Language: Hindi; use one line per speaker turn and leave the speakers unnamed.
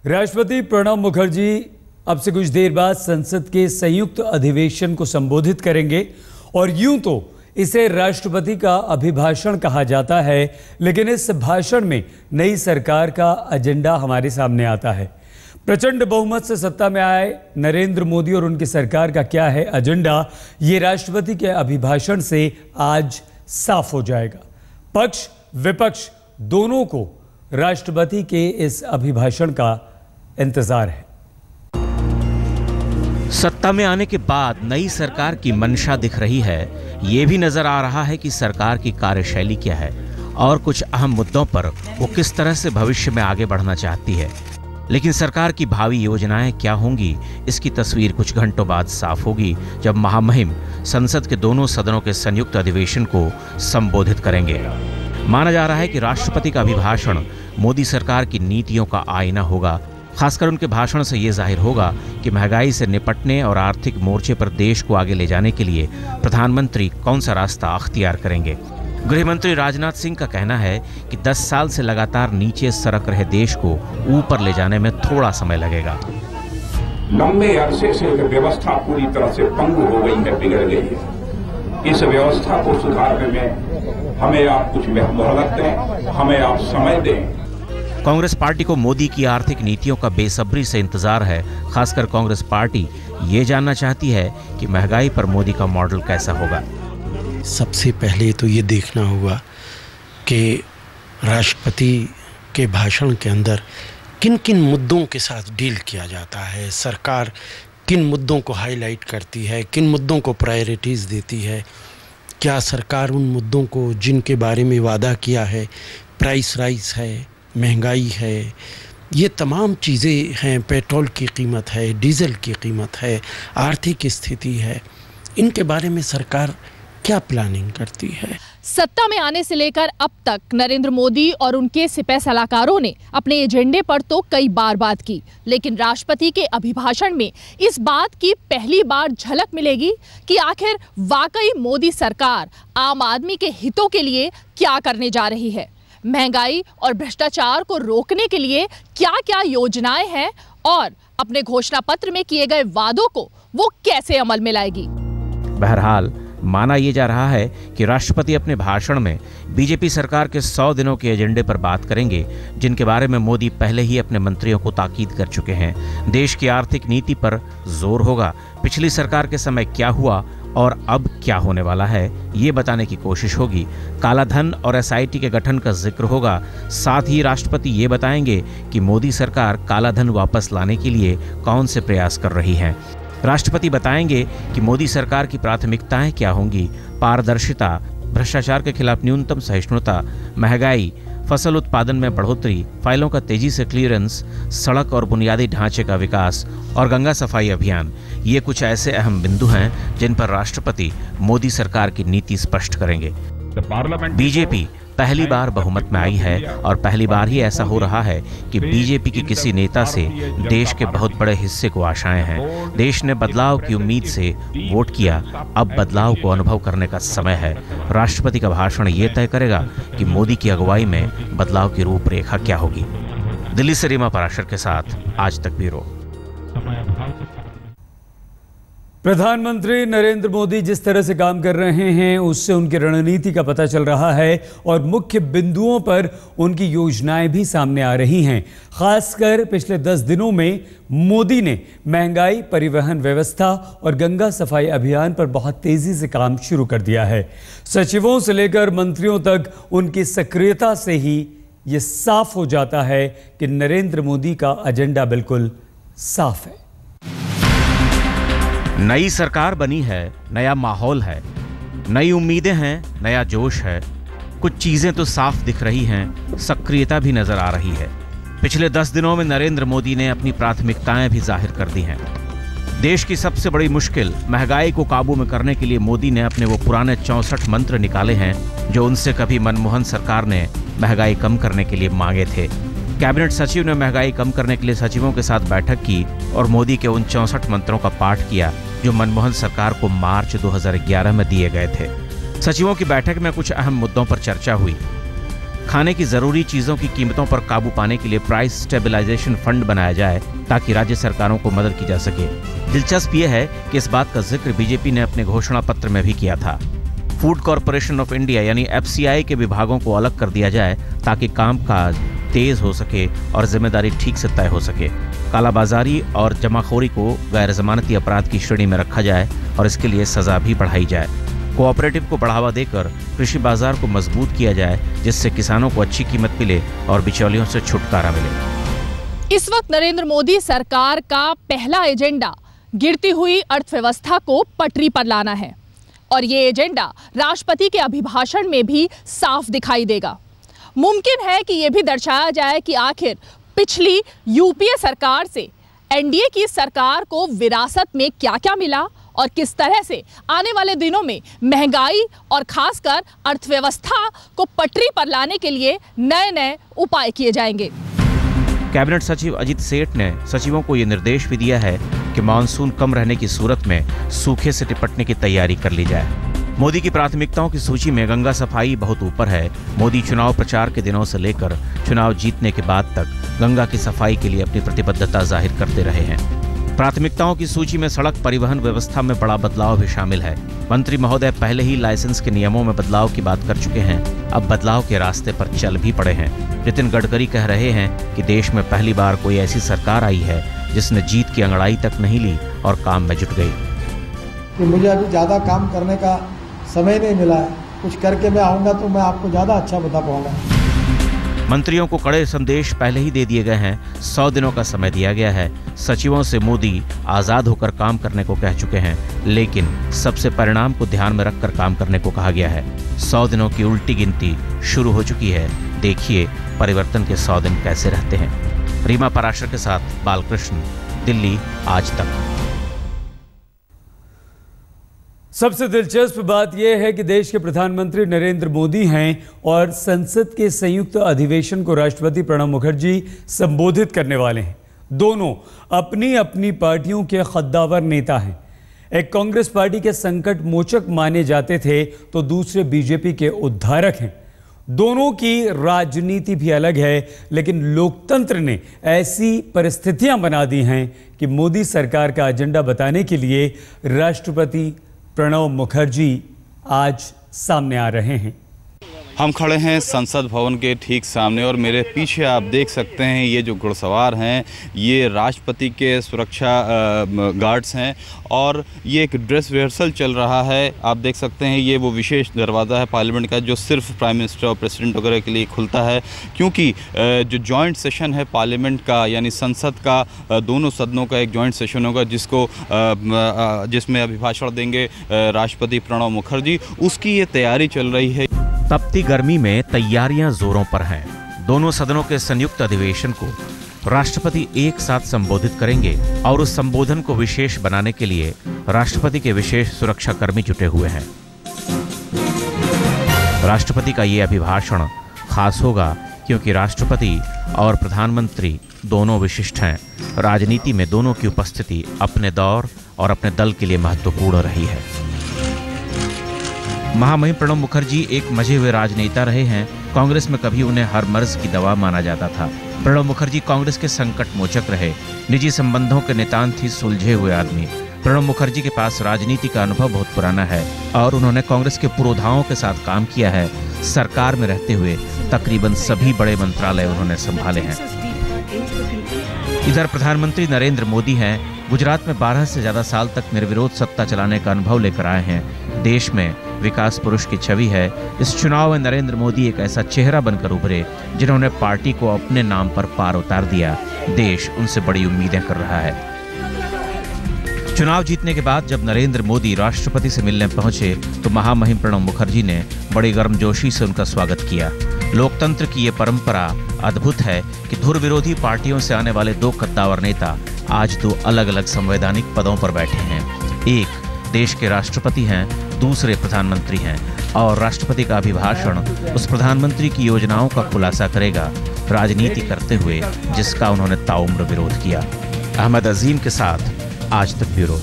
राष्ट्रपति प्रणब मुखर्जी अब से कुछ देर बाद संसद के संयुक्त अधिवेशन को संबोधित करेंगे और यूं तो इसे राष्ट्रपति का अभिभाषण कहा जाता है, लेकिन इस भाषण में नई सरकार का एजेंडा हमारे सामने आता है। प्रचंड बहुमत से सत्ता में आए नरेंद्र मोदी और उनकी सरकार का क्या है एजेंडा, ये राष्ट्रपति के अभिभाषण से आज साफ हो जाएगा। पक्ष विपक्ष दोनों को राष्ट्रपति के इस अभिभाषण का इंतजार है।
सत्ता में आने के बाद नई सरकार की मंशा दिख रही है। ये भी नजर आ रहा है कि सरकार की कार्यशैली क्या है और कुछ अहम मुद्दों पर वो किस तरह से भविष्य में आगे बढ़ना चाहती है। लेकिन सरकार की भावी योजनाएं क्या होंगी, इसकी तस्वीर कुछ घंटों बाद साफ होगी, जब महामहिम संसद के दोनों सदनों के संयुक्त अधिवेशन को संबोधित करेंगे। माना जा रहा है कि राष्ट्रपति का अभिभाषण मोदी सरकार की नीतियों का आईना होगा। खासकर उनके भाषण से ये जाहिर होगा कि महंगाई से निपटने और आर्थिक मोर्चे पर देश को आगे ले जाने के लिए प्रधानमंत्री कौन सा रास्ता अख्तियार करेंगे। गृह मंत्री राजनाथ सिंह का कहना है कि 10 साल से लगातार नीचे सरक रहे देश को ऊपर ले जाने में थोड़ा समय लगेगा।
लंबे अरसे से व्यवस्था पूरी तरह से पंगु हो गई है, बिगड़ गई है। इस व्यवस्था को सुधारने में हमें आप कुछ मोहलत दें, हमें आप समय दें।
कांग्रेस पार्टी को मोदी की आर्थिक नीतियों का बेसब्री से इंतजार है। खासकर कांग्रेस पार्टी ये जानना चाहती है कि महंगाई पर मोदी का मॉडल कैसा होगा।
सबसे पहले तो ये देखना होगा कि राष्ट्रपति के भाषण के अंदर किन किन मुद्दों के साथ डील किया जाता है, सरकार किन मुद्दों को हाईलाइट करती है, किन मुद्दों को प्रायोरिटीज़ देती है। क्या सरकार उन मुद्दों को जिनके बारे में वादा किया है, प्राइस राइज है, महंगाई है, ये तमाम चीज़ें हैं, पेट्रोल की कीमत है, डीजल की कीमत है, आर्थिक स्थिति है, इनके बारे में सरकार क्या प्लानिंग करती है।
सत्ता में आने से लेकर अब तक नरेंद्र मोदी और उनके सिपह सलाहकारों ने अपने एजेंडे पर तो कई बार बात की, लेकिन राष्ट्रपति के अभिभाषण में इस बात की पहली बार झलक मिलेगी कि आखिर वाकई मोदी सरकार आम आदमी के हितों के लिए क्या करने जा रही है। महंगाई और भ्रष्टाचार को रोकने के लिए क्या क्या योजनाएं हैं और अपने घोषणा पत्र में किए गए वादों को वो कैसे अमल में लाएगी।
बहरहाल माना यह जा रहा है कि राष्ट्रपति अपने भाषण में बीजेपी सरकार के 100 दिनों के एजेंडे पर बात करेंगे, जिनके बारे में मोदी पहले ही अपने मंत्रियों को ताकीद कर चुके हैं। देश की आर्थिक नीति पर जोर होगा। पिछली सरकार के समय क्या हुआ और अब क्या होने वाला है, ये बताने की कोशिश होगी। काला धन और एसआईटी के गठन का जिक्र होगा। साथ ही राष्ट्रपति ये बताएंगे कि मोदी सरकार काला धन वापस लाने के लिए कौन से प्रयास कर रही है। राष्ट्रपति बताएंगे कि मोदी सरकार की प्राथमिकताएं क्या होंगी। पारदर्शिता, भ्रष्टाचार के खिलाफ न्यूनतम सहिष्णुता, महंगाई, फसल उत्पादन में बढ़ोतरी, फाइलों का तेजी से क्लियरेंस, सड़क और बुनियादी ढांचे का विकास और गंगा सफाई अभियान, ये कुछ ऐसे अहम बिंदु हैं जिन पर राष्ट्रपति मोदी सरकार की नीति स्पष्ट करेंगे। बीजेपी पहली बार बहुमत में आई है और पहली बार ही ऐसा हो रहा है कि बीजेपी के किसी नेता से देश के बहुत बड़े हिस्से को आशाएं हैं। देश ने बदलाव की उम्मीद से वोट किया, अब बदलाव को अनुभव करने का समय है। राष्ट्रपति का भाषण ये तय करेगा कि मोदी की अगुवाई में बदलाव की रूपरेखा क्या होगी। दिल्ली से रीमा पराशर के साथ आज तक ब्यूरो।
प्रधानमंत्री नरेंद्र मोदी जिस तरह से काम कर रहे हैं उससे उनकी रणनीति का पता चल रहा है और मुख्य बिंदुओं पर उनकी योजनाएं भी सामने आ रही हैं। खासकर पिछले 10 दिनों में मोदी ने महंगाई, परिवहन व्यवस्था और गंगा सफाई अभियान पर बहुत तेजी से काम शुरू कर दिया है। सचिवों से लेकर मंत्रियों तक उनकी सक्रियता से ही ये साफ हो जाता है कि नरेंद्र मोदी का एजेंडा बिल्कुल साफ है।
नई सरकार बनी है, नया माहौल है, नई उम्मीदें हैं, नया जोश है। कुछ चीजें तो साफ दिख रही हैं, सक्रियता भी नजर आ रही है। पिछले 10 दिनों में नरेंद्र मोदी ने अपनी प्राथमिकताएं भी जाहिर कर दी हैं। देश की सबसे बड़ी मुश्किल महंगाई को काबू में करने के लिए मोदी ने अपने वो पुराने 64 मंत्र निकाले हैं जो उनसे कभी मनमोहन सरकार ने महंगाई कम करने के लिए मांगे थे। कैबिनेट सचिव ने महंगाई कम करने के लिए सचिवों के साथ बैठक की और मोदी के उन 64 मंत्रों का पाठ किया जो मनमोहन सरकार को मार्च 2011 में दिए गए थे। सचिवों की बैठक में कुछ अहम मुद्दों पर चर्चा हुई। खाने की जरूरी चीजों की कीमतों पर काबू पाने के लिए प्राइस स्टेबलाइजेशन फंड बनाया जाए ताकि राज्य सरकारों को मदद की जा सके। दिलचस्प यह है कि इस बात का जिक्र बीजेपी ने अपने घोषणा पत्र में भी किया था। फूड कॉरपोरेशन ऑफ इंडिया यानी FCI के विभागों को अलग कर दिया जाए ताकि कामकाज तेज हो सके और जिम्मेदारी ठीक से तय हो सके। कालाबाजारी और जमाखोरी को गैर जमानती अपराध की श्रेणी में रखा जाए और इसके लिए सजा भी बढ़ाई जाए। कोऑपरेटिव को बढ़ावा देकर कृषि बाजार को मजबूत किया जाए जिससे किसानों को अच्छी कीमत मिले और बिचौलियों से छुटकारा मिले।
इस वक्त नरेंद्र मोदी सरकार का पहला एजेंडा गिरती हुई अर्थव्यवस्था को पटरी पर लाना है और ये एजेंडा राष्ट्रपति के अभिभाषण में भी साफ दिखाई देगा। मुमकिन है कि ये भी दर्शाया जाए कि आखिर पिछली यूपीए सरकार से एनडीए की सरकार को विरासत में क्या-क्या मिला और किस तरह से आने वाले दिनों में महंगाई और खासकर अर्थव्यवस्था को पटरी पर लाने के लिए नए-नए उपाय किए जाएंगे।
कैबिनेट सचिव अजित सेठ ने सचिवों को ये निर्देश भी दिया है कि मानसून कम रहने की सूरत में सूखे से निपटने की तैयारी कर ली जाए। मोदी की प्राथमिकताओं की सूची में गंगा सफाई बहुत ऊपर है। मोदी चुनाव प्रचार के दिनों से लेकर चुनाव जीतने के बाद तक गंगा की सफाई के लिए अपनी प्रतिबद्धता जाहिर करते रहे हैं। प्राथमिकताओं की सूची में सड़क परिवहन व्यवस्था में बड़ा बदलाव भी शामिल है। मंत्री महोदय पहले ही लाइसेंस के नियमों में बदलाव की बात कर चुके हैं, अब बदलाव के रास्ते पर चल भी पड़े हैं। नितिन गडकरी कह रहे हैं कि देश में पहली बार कोई ऐसी सरकार आई है जिसने जीत की अंगड़ाई तक नहीं ली और काम में जुट गई।
कि मुझे अभी ज़्यादा काम करने का समय नहीं मिला है, कुछ करके मैं आऊँगा तो मैं आपको ज़्यादा अच्छा बता पाऊँगा।
मंत्रियों को कड़े संदेश पहले ही दे दिए गए हैं। 100 दिनों का समय दिया गया है। सचिवों से मोदी आजाद होकर काम करने को कह चुके हैं, लेकिन सबसे परिणाम को ध्यान में रखकर काम करने को कहा गया है। 100 दिनों की उल्टी गिनती शुरू हो चुकी है। देखिए परिवर्तन के 100 दिन कैसे रहते हैं। रीमा पराशर के साथ बालकृष्ण, दिल्ली आज तक।
सबसे दिलचस्प बात यह है कि देश के प्रधानमंत्री नरेंद्र मोदी हैं और संसद के संयुक्त अधिवेशन को राष्ट्रपति प्रणब मुखर्जी संबोधित करने वाले हैं। दोनों अपनी अपनी पार्टियों के कद्दावर नेता हैं। एक कांग्रेस पार्टी के संकट मोचक माने जाते थे तो दूसरे बीजेपी के उद्धारक हैं। दोनों की राजनीति भी अलग है, लेकिन लोकतंत्र ने ऐसी परिस्थितियां बना दी हैं कि मोदी सरकार का एजेंडा बताने के लिए राष्ट्रपति प्रणब मुखर्जी आज सामने आ रहे हैं।
हम खड़े हैं संसद भवन के ठीक सामने और मेरे पीछे आप देख सकते हैं ये जो घुड़सवार हैं ये राष्ट्रपति के सुरक्षा गार्ड्स हैं और ये एक ड्रेस रिहर्सल चल रहा है। आप देख सकते हैं ये वो विशेष दरवाज़ा है पार्लियामेंट का जो सिर्फ प्राइम मिनिस्टर और प्रेसिडेंट वगैरह के लिए खुलता है, क्योंकि जो जॉइंट सेशन है पार्लियामेंट का यानी संसद का दोनों सदनों का एक जॉइंट सेशन होगा जिसमें अभिभाषण देंगे राष्ट्रपति प्रणब मुखर्जी, उसकी ये तैयारी चल रही है।
तपती गर्मी में तैयारियां जोरों पर हैं। दोनों सदनों के संयुक्त अधिवेशन को राष्ट्रपति एक साथ संबोधित करेंगे और उस संबोधन को विशेष बनाने के लिए राष्ट्रपति के विशेष सुरक्षा कर्मी जुटे हुए हैं। राष्ट्रपति का ये अभिभाषण खास होगा क्योंकि राष्ट्रपति और प्रधानमंत्री दोनों विशिष्ट हैं। राजनीति में दोनों की उपस्थिति अपने दौर और अपने दल के लिए महत्वपूर्ण रही है। महामहिम प्रणब मुखर्जी एक मजे हुए राजनेता रहे हैं। कांग्रेस में कभी उन्हें हर मर्ज की दवा माना जाता था। प्रणब मुखर्जी कांग्रेस के संकट मोचक रहे, निजी संबंधों के नितांत ही सुलझे हुए आदमी। प्रणब मुखर्जी के पास राजनीति का अनुभव बहुत पुराना है और उन्होंने कांग्रेस के पुरोधाओं के साथ काम किया है। सरकार में रहते हुए तकरीबन सभी बड़े मंत्रालय उन्होंने संभाले हैं। इधर प्रधानमंत्री नरेंद्र मोदी हैं। गुजरात में 12 से ज्यादा साल तक निर्विरोध सत्ता चलाने का अनुभव लेकर आए हैं। देश में विकास पुरुष की छवि है। इस चुनाव में नरेंद्र मोदी एक ऐसा चेहरा बनकर उभरे जिन्होंने पार्टी को अपने नाम पर पार उतार दिया। देश उनसे बड़ी उम्मीदें कर रहा है। चुनाव जीतने के बाद जब नरेंद्र मोदी राष्ट्रपति से मिलने पहुंचे तो महामहिम प्रणब मुखर्जी ने बड़ी गर्मजोशी से उनका स्वागत किया। लोकतंत्र की ये परंपरा अद्भुत है कि धुर विरोधी पार्टियों से आने वाले दो कद्दावर नेता आज दो अलग अलग संवैधानिक पदों पर बैठे हैं। एक देश के राष्ट्रपति हैं, दूसरे प्रधानमंत्री हैं और राष्ट्रपति का अभिभाषण उस प्रधानमंत्री की योजनाओं का खुलासा करेगा, राजनीति करते हुए जिसका उन्होंने ताउम्र विरोध किया। अहमद अजीम के साथ आज तक ब्यूरो।